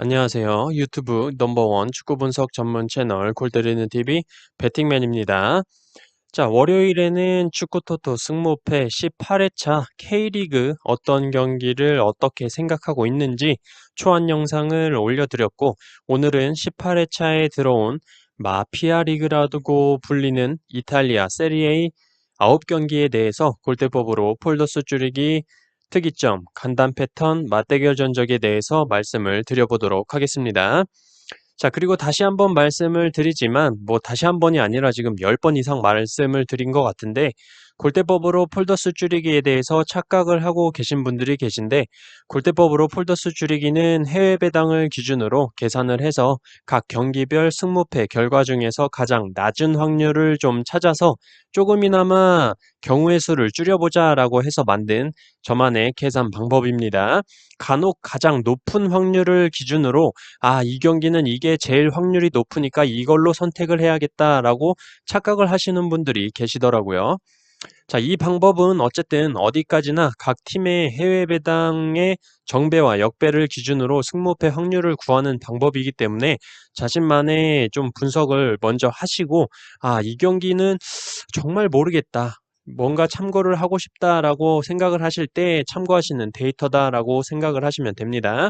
안녕하세요. 유튜브 넘버원 축구 분석 전문 채널 골 때리는 TV 배팅맨입니다. 자, 월요일에는 축구 토토 승무패 18회차 K리그 어떤 경기를 어떻게 생각하고 있는지 초안 영상을 올려드렸고, 오늘은 18회차에 들어온 마피아 리그라고 불리는 이탈리아 세리에 9경기에 대해서 골대법으로 폴더스 줄이기 특이점, 간단 패턴, 맞대결 전적에 대해서 말씀을 드려보도록 하겠습니다. 자, 그리고 다시 한번 말씀을 드리지만, 다시 한 번이 아니라 지금 10번 이상 말씀을 드린 것 같은데, 골대법으로 폴더스 줄이기에 대해서 착각을 하고 계신 분들이 계신데, 골대법으로 폴더스 줄이기는 해외 배당을 기준으로 계산을 해서 각 경기별 승무패 결과 중에서 가장 낮은 확률을 좀 찾아서 조금이나마 경우의 수를 줄여보자라고 해서 만든 저만의 계산 방법입니다. 간혹 가장 높은 확률을 기준으로 이 경기는 이게 제일 확률이 높으니까 이걸로 선택을 해야겠다라고 착각을 하시는 분들이 계시더라고요. 자, 이 방법은 어쨌든 어디까지나 각 팀의 해외 배당의 정배와 역배를 기준으로 승무패 확률을 구하는 방법이기 때문에 자신만의 좀 분석을 먼저 하시고, 이 경기는 정말 모르겠다. 뭔가 참고를 하고 싶다라고 생각을 하실 때 참고하시는 데이터다라고 생각을 하시면 됩니다.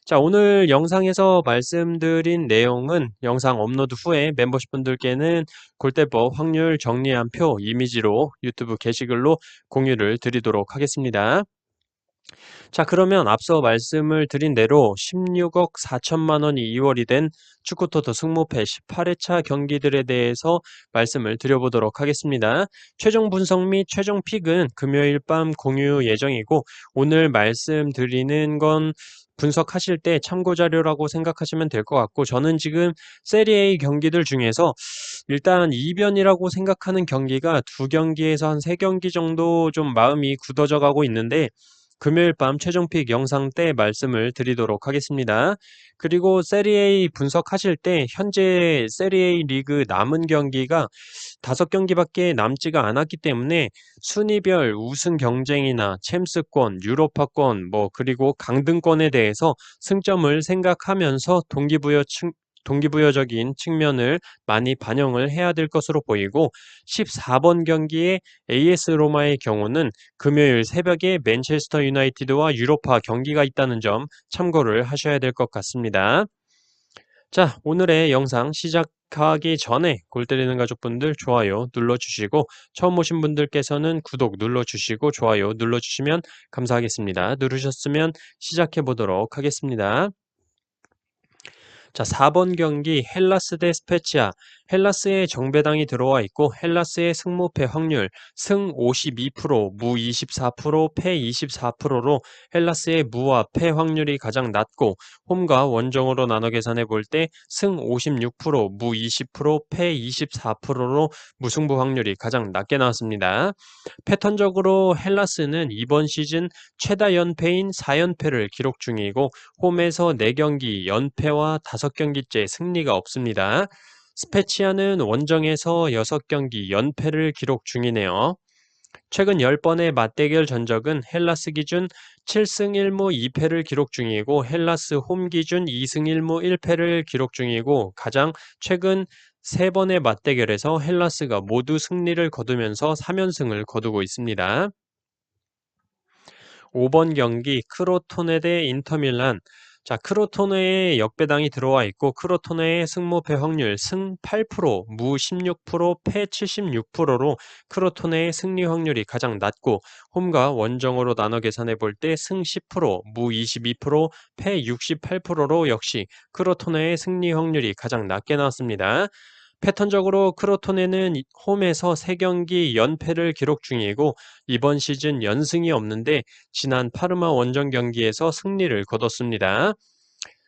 자, 오늘 영상에서 말씀드린 내용은 영상 업로드 후에 멤버십 분들께는 골대법 확률 정리한 표 이미지로 유튜브 게시글로 공유를 드리도록 하겠습니다. 자, 그러면 앞서 말씀을 드린 대로 16억 4천만 원이 2월이 된 축구토토 승무패 18회차 경기들에 대해서 말씀을 드려보도록 하겠습니다. 최종 분석 및 최종 픽은 금요일 밤 공유 예정이고, 오늘 말씀드리는 건 분석하실 때 참고 자료라고 생각하시면 될 것 같고, 저는 지금 세리A 경기들 중에서 일단 이변이라고 생각하는 경기가 두 경기에서 한 세 경기 정도 좀 마음이 굳어져 가고 있는데, 금요일 밤 최종 픽 영상 때 말씀을 드리도록 하겠습니다. 그리고 세리A 분석하실 때 현재 세리A 리그 남은 경기가 5경기밖에 남지가 않았기 때문에 순위별 우승 경쟁이나 챔스권, 유로파권, 그리고 강등권에 대해서 승점을 생각하면서 동기부여적인 측면을 많이 반영을 해야 될 것으로 보이고, 14번 경기에 AS 로마의 경우는 금요일 새벽에 맨체스터 유나이티드와 유로파 경기가 있다는 점 참고를 하셔야 될 것 같습니다. 자, 오늘의 영상 시작하기 전에 골 때리는 가족분들 좋아요 눌러주시고, 처음 오신 분들께서는 구독 눌러주시고 좋아요 눌러주시면 감사하겠습니다. 누르셨으면 시작해 보도록 하겠습니다. 자, 4번 경기 헬라스 대 스페치아. 헬라스의 정배당이 들어와 있고 헬라스의 승무패 확률 승 52%, 무 24%, 패 24%로 헬라스의 무와 패 확률이 가장 낮고, 홈과 원정으로 나눠 계산해 볼 때 승 56%, 무 20%, 패 24%로 무승부 확률이 가장 낮게 나왔습니다. 패턴적으로 헬라스는 이번 시즌 최다 연패인 4연패를 기록 중이고, 홈에서 4경기 연패와 5경기째 승리가 없습니다. 스페치아는 원정에서 6경기 연패를 기록 중이네요. 최근 10번의 맞대결 전적은 헬라스 기준 7승 1무 2패를 기록 중이고, 헬라스 홈 기준 2승 1무 1패를 기록 중이고, 가장 최근 3번의 맞대결에서 헬라스가 모두 승리를 거두면서 3연승을 거두고 있습니다. 5번 경기 크로토네 대 인터밀란. 자, 크로토네의 역배당이 들어와 있고 크로토네의 승무패 확률 승 8%, 무 16%, 패 76%로 크로토네의 승리 확률이 가장 낮고, 홈과 원정으로 나눠 계산해 볼 때 승 10%, 무 22%, 패 68%로 역시 크로토네의 승리 확률이 가장 낮게 나왔습니다. 패턴적으로 크로토네는 홈에서 3경기 연패를 기록 중이고, 이번 시즌 연승이 없는데 지난 파르마 원정 경기에서 승리를 거뒀습니다.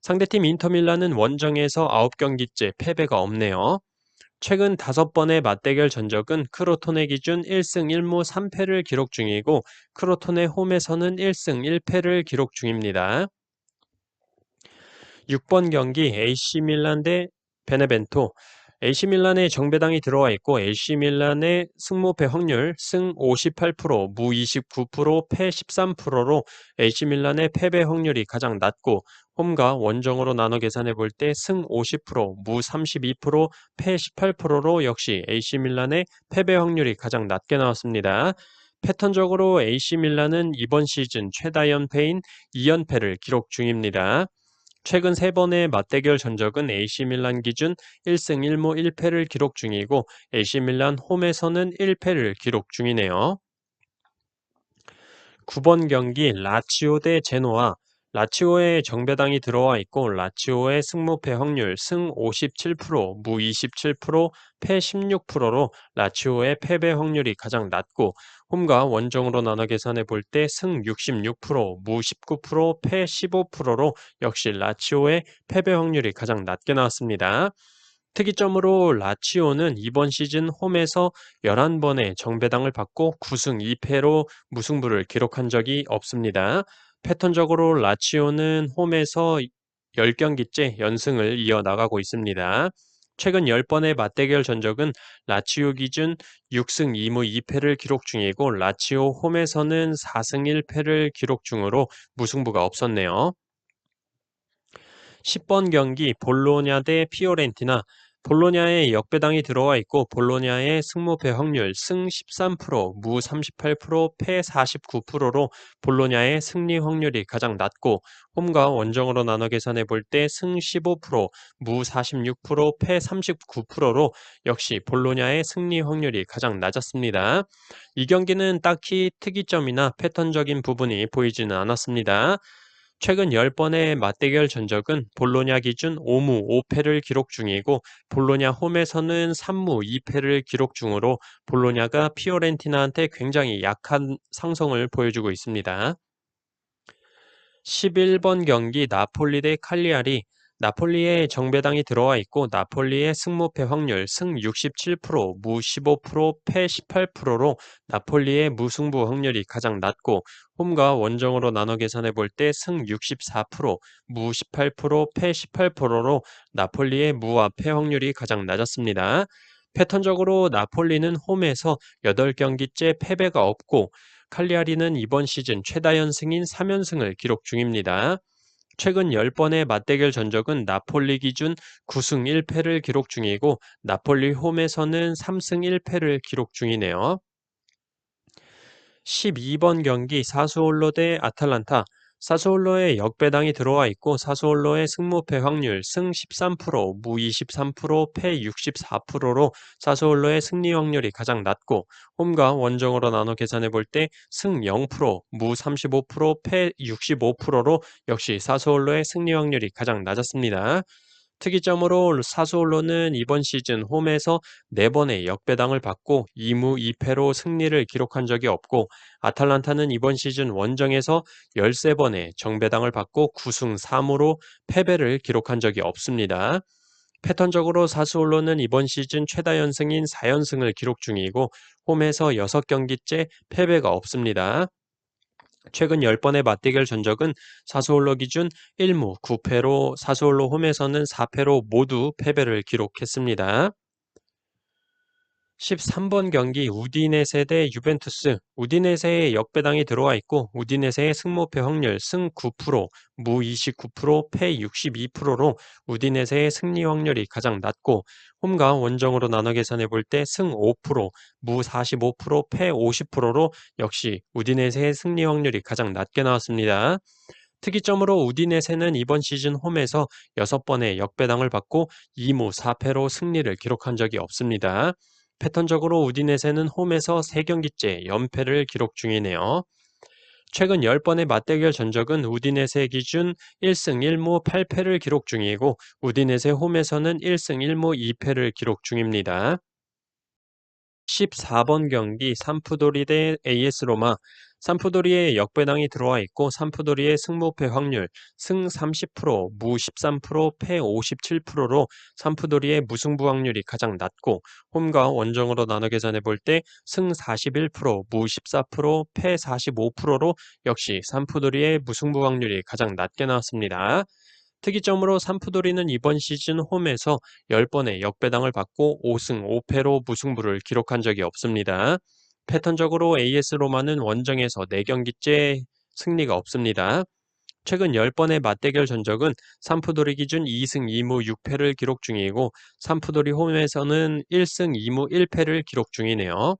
상대팀 인터밀란은 원정에서 9경기째 패배가 없네요. 최근 5번의 맞대결 전적은 크로토네 기준 1승 1무 3패를 기록 중이고, 크로토네 홈에서는 1승 1패를 기록 중입니다. 6번 경기 AC 밀란 대 베네벤토. AC 밀란의 정배당이 들어와 있고 AC 밀란의 승무패 확률 승 58%, 무 29%, 패 13%로 AC 밀란의 패배 확률이 가장 낮고 홈과 원정으로 나눠 계산해 볼 때 승 50%, 무 32%, 패 18%로 역시 AC 밀란의 패배 확률이 가장 낮게 나왔습니다. 패턴적으로 AC 밀란은 이번 시즌 최다 연패인 2연패를 기록 중입니다. 최근 3번의 맞대결 전적은 AC 밀란 기준 1승 1무 1패를 기록 중이고 AC 밀란 홈에서는 1패를 기록 중이네요. 9번 경기 라치오 대 제노아. 라치오의 정배당이 들어와 있고 라치오의 승무패 확률 승 57%, 무 27%, 패 16%로 라치오의 패배 확률이 가장 낮고 홈과 원정으로 나눠 계산해 볼 때 승 66%, 무 19%, 패 15%로 역시 라치오의 패배 확률이 가장 낮게 나왔습니다. 특이점으로 라치오는 이번 시즌 홈에서 11번의 정배당을 받고 9승 2패로 무승부를 기록한 적이 없습니다. 패턴적으로 라치오는 홈에서 10경기째 연승을 이어나가고 있습니다. 최근 10번의 맞대결 전적은 라치오 기준 6승 2무 2패를 기록 중이고 라치오 홈에서는 4승 1패를 기록 중으로 무승부가 없었네요. 10번 경기 볼로냐 대 피오렌티나. 볼로냐의 역배당이 들어와 있고 볼로냐의 승무패 확률 승 13%, 무 38%, 패 49%로 볼로냐의 승리 확률이 가장 낮고 홈과 원정으로 나눠 계산해 볼 때 승 15%, 무 46%, 패 39%로 역시 볼로냐의 승리 확률이 가장 낮았습니다. 이 경기는 딱히 특이점이나 패턴적인 부분이 보이지는 않았습니다. 최근 10번의 맞대결 전적은 볼로냐 기준 5무 5패를 기록 중이고 볼로냐 홈에서는 3무 2패를 기록 중으로 볼로냐가 피오렌티나한테 굉장히 약한 상성을 보여주고 있습니다. 11번 경기 나폴리 대 칼리아리. 나폴리의 정배당이 들어와 있고 나폴리의 승무패 확률 승 67%, 무 15%, 패 18%로 나폴리의 무승부 확률이 가장 낮고 홈과 원정으로 나눠 계산해 볼 때 승 64%, 무 18%, 패 18%로 나폴리의 무와 패 확률이 가장 낮았습니다. 패턴적으로 나폴리는 홈에서 8경기째 패배가 없고 칼리아리는 이번 시즌 최다 연승인 3연승을 기록 중입니다. 최근 10번의 맞대결 전적은 나폴리 기준 9승 1패를 기록 중이고 나폴리 홈에서는 3승 1패를 기록 중이네요. 12번 경기 사수올로 대 아탈란타. 사수올로의 역배당이 들어와 있고 사수올로의 승무패 확률 승 13%, 무 23%, 패 64%로 사수올로의 승리 확률이 가장 낮고 홈과 원정으로 나눠 계산해 볼 때 승 0%, 무 35%, 패 65%로 역시 사수올로의 승리 확률이 가장 낮았습니다. 특이점으로 사수올로는 이번 시즌 홈에서 4번의 역배당을 받고 2무 2패로 승리를 기록한 적이 없고 아탈란타는 이번 시즌 원정에서 13번의 정배당을 받고 9승 3무로 패배를 기록한 적이 없습니다. 패턴적으로 사수올로는 이번 시즌 최다 연승인 4연승을 기록 중이고 홈에서 6경기째 패배가 없습니다. 최근 10번의 맞대결 전적은 사수올로 기준 1무 9패로 사수올로 홈에서는 4패로 모두 패배를 기록했습니다. 13번 경기 우디네세 대 유벤투스. 우디네세의 역배당이 들어와 있고 우디네세의 승무패 확률 승 9%, 무 29%, 패 62%로 우디네세의 승리 확률이 가장 낮고 홈과 원정으로 나눠 계산해 볼 때 승 5%, 무 45%, 패 50%로 역시 우디네세의 승리 확률이 가장 낮게 나왔습니다. 특이점으로 우디네세는 이번 시즌 홈에서 6번의 역배당을 받고 2무 4패로 승리를 기록한 적이 없습니다. 패턴적으로 우디네세는 홈에서 3경기째 연패를 기록 중이네요. 최근 10번의 맞대결 전적은 우디네세 기준 1승 1무 8패를 기록 중이고 우디네세 홈에서는 1승 1무 2패를 기록 중입니다. 14번 경기 삼프도리 대 AS 로마. 삼프도리의 역배당이 들어와 있고 삼프도리의 승무패 확률 승 30%, 무 13%, 패 57%로 삼프도리의 무승부 확률이 가장 낮고 홈과 원정으로 나눠 계산해 볼 때 승 41%, 무 14%, 패 45%로 역시 삼프도리의 무승부 확률이 가장 낮게 나왔습니다. 특이점으로 산푸도리는 이번 시즌 홈에서 10번의 역배당을 받고 5승 5패로 무승부를 기록한 적이 없습니다. 패턴적으로 AS 로마는 원정에서 4경기째 승리가 없습니다. 최근 10번의 맞대결 전적은 산푸도리 기준 2승 2무 6패를 기록 중이고 산푸도리 홈에서는 1승 2무 1패를 기록 중이네요.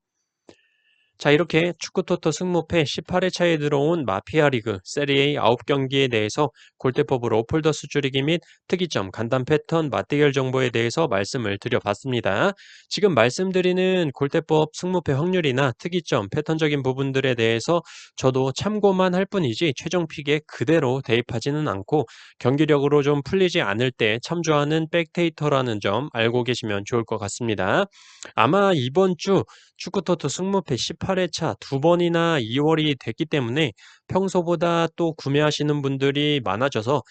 자, 이렇게 축구토토 승무패 18회 차에 들어온 마피아 리그 세리A 9경기에 대해서 골대법으로 폴더스 줄이기 및 특이점, 간단 패턴, 맞대결 정보에 대해서 말씀을 드려봤습니다. 지금 말씀드리는 골대법 승무패 확률이나 특이점, 패턴적인 부분들에 대해서 저도 참고만 할 뿐이지 최종 픽에 그대로 대입하지는 않고 경기력으로 좀 풀리지 않을 때 참조하는 백데이터라는 점 알고 계시면 좋을 것 같습니다. 아마 이번 주 축구토토 승무패 18회 차 2번이나 2월이 됐기 때문에 평소보다 또 구매하시는 분들이 많아져서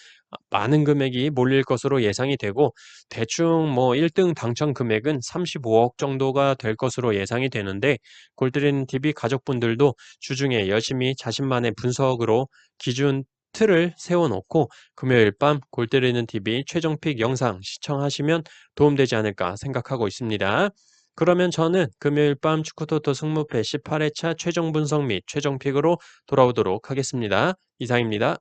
많은 금액이 몰릴 것으로 예상이 되고 대충 뭐 1등 당첨 금액은 35억 정도가 될 것으로 예상이 되는데 골드린 TV 가족분들도 주중에 열심히 자신만의 분석으로 기준 틀을 세워놓고 금요일 밤 골때리는 TV 최종 픽 영상 시청하시면 도움되지 않을까 생각하고 있습니다. 그러면 저는 금요일 밤 축구토토 승무패 18회 차 최종 분석 및 최종 픽으로 돌아오도록 하겠습니다. 이상입니다.